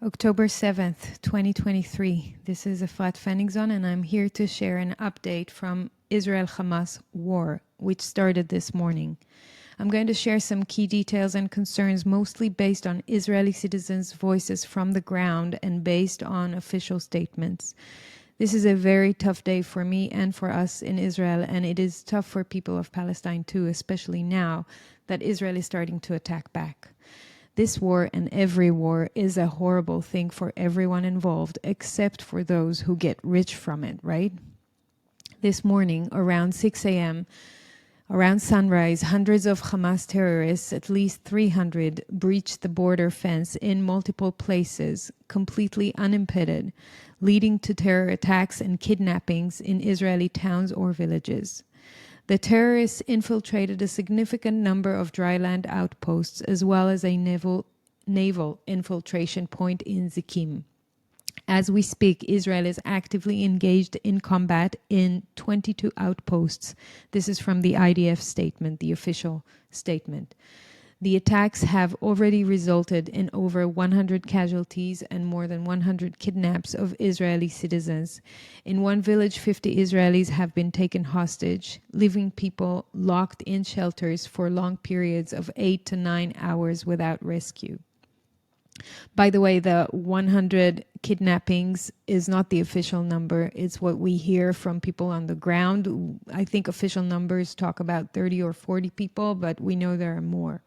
October 7th, 2023. This is Efrat Fenigzon, and I'm here to share an update from Israel-Hamas war, which started this morning. I'm going to share some key details and concerns, mostly based on Israeli citizens' voices from the ground and based on official statements. This is a very tough day for me and for us in Israel, and it is tough for people of Palestine too, especially now that Israel is starting to attack back. This war and every war is a horrible thing for everyone involved, except for those who get rich from it, right? This morning, around 6 a.m., around sunrise, hundreds of Hamas terrorists, at least 300, breached the border fence in multiple places, completely unimpeded, leading to terror attacks and kidnappings in Israeli towns or villages. The terrorists infiltrated a significant number of dry land outposts, as well as a naval infiltration point in Zikim. As we speak, Israel is actively engaged in combat in 22 outposts. This is from the IDF statement, the official statement. The attacks have already resulted in over 100 casualties and more than 100 kidnaps of Israeli citizens. In one village, 50 Israelis have been taken hostage, leaving people locked in shelters for long periods of 8 to 9 hours without rescue. By the way, the 100 kidnappings is not the official number. It's what we hear from people on the ground. I think official numbers talk about 30 or 40 people, but we know there are more.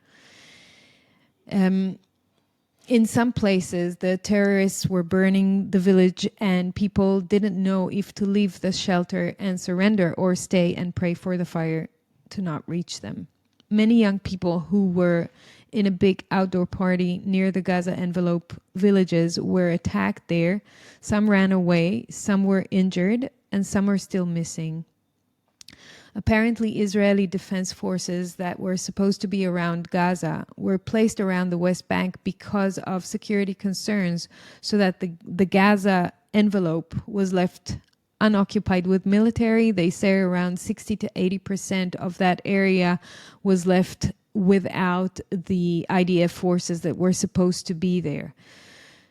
In some places, the terrorists were burning the village and people didn't know if to leave the shelter and surrender or stay and pray for the fire to not reach them. Many young people who were in a big outdoor party near the Gaza envelope villages were attacked there. Some ran away, some were injured, and some are still missing. Apparently, Israeli defense forces that were supposed to be around Gaza were placed around the West Bank because of security concerns, so that the Gaza envelope was left unoccupied with military. They say around 60 to 80% of that area was left without the IDF forces that were supposed to be there.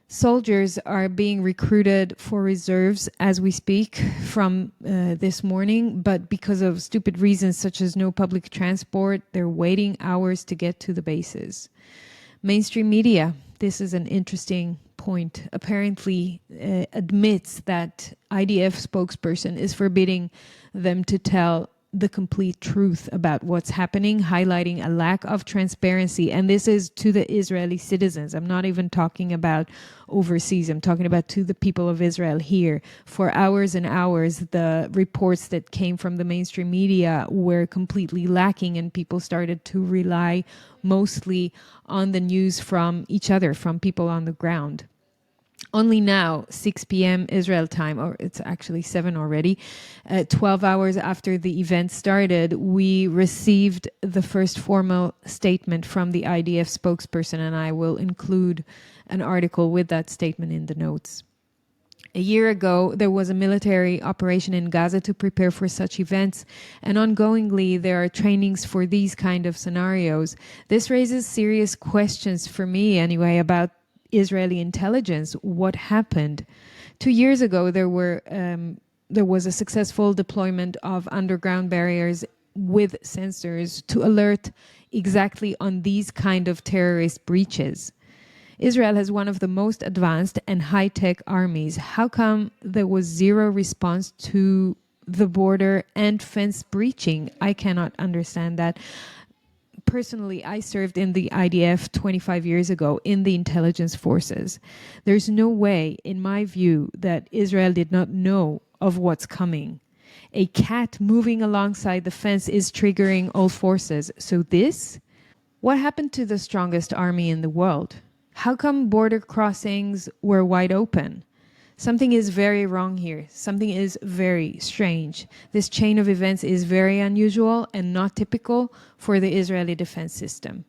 Soldiers are being recruited for reserves as we speak from this morning, but because of stupid reasons such as no public transport, they're waiting hours to get to the bases. Mainstream media, this is an interesting point, apparently admits that IDF spokesperson is forbidding them to tell the complete truth about what's happening, highlighting a lack of transparency. And this is to the Israeli citizens. I'm not even talking about overseas. I'm talking about to the people of Israel here. For hours and hours, the reports that came from the mainstream media were completely lacking, and people started to rely mostly on the news from each other, from people on the ground. Only now, 6 p.m. Israel time, or it's actually 7 already, 12 hours after the event started, we received the first formal statement from the IDF spokesperson, and I will include an article with that statement in the notes. A year ago, there was a military operation in Gaza to prepare for such events, and ongoingly there are trainings for these kind of scenarios. This raises serious questions for me anyway about Israeli intelligence. What happened? 2 years ago, there was a successful deployment of underground barriers with sensors to alert exactly on these kind of terrorist breaches. Israel has one of the most advanced and high-tech armies. How come there was zero response to the border and fence breaching? I cannot understand that. Personally, I served in the IDF 25 years ago in the intelligence forces. There's no way, in my view, that Israel did not know of what's coming. A cat moving alongside the fence is triggering all forces. So what happened to the strongest army in the world? How come border crossings were wide open? Something is very wrong here. Something is very strange. This chain of events is very unusual and not typical for the Israeli defense system.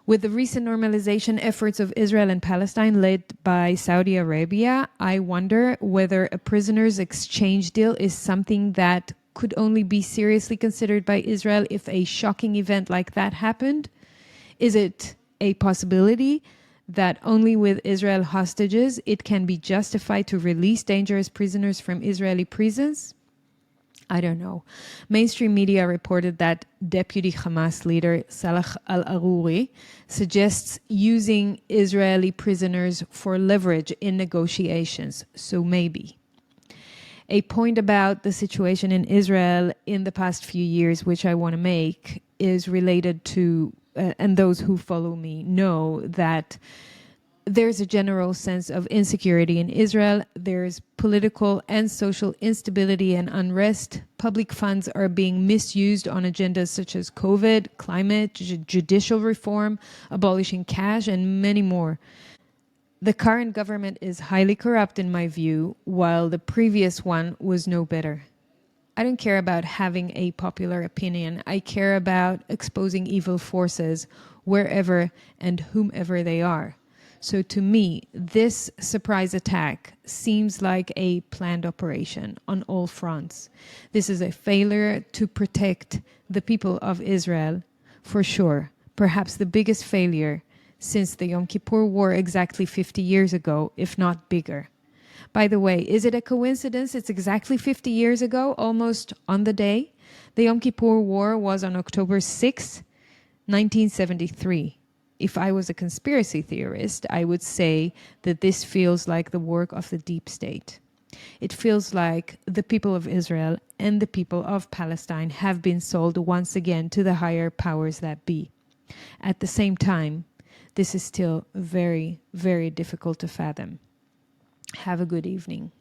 With the recent normalization efforts of Israel and Palestine led by Saudi Arabia, I wonder whether a prisoners exchange deal is something that could only be seriously considered by Israel if a shocking event like that happened. Is it a possibility that only with Israel hostages it can be justified to release dangerous prisoners from Israeli prisons? I don't know. Mainstream media reported that Deputy Hamas leader Salah al-Aruri suggests using Israeli prisoners for leverage in negotiations. So maybe. A point about the situation in Israel in the past few years, which I want to make, is related to, and those who follow me know that there's a general sense of insecurity in Israel. There's political and social instability and unrest. Public funds are being misused on agendas such as COVID, climate, judicial reform, abolishing cash, and many more. The current government is highly corrupt in my view, while the previous one was no better. I don't care about having a popular opinion. I care about exposing evil forces wherever and whomever they are. So to me, this surprise attack seems like a planned operation on all fronts. This is a failure to protect the people of Israel, for sure. Perhaps the biggest failure since the Yom Kippur War exactly 50 years ago, if not bigger. By the way, is it a coincidence it's exactly 50 years ago, almost on the day? The Yom Kippur War was on October 6, 1973. If I was a conspiracy theorist, I would say that this feels like the work of the deep state. It feels like the people of Israel and the people of Palestine have been sold once again to the higher powers that be. At the same time, this is still very, very difficult to fathom. Have a good evening.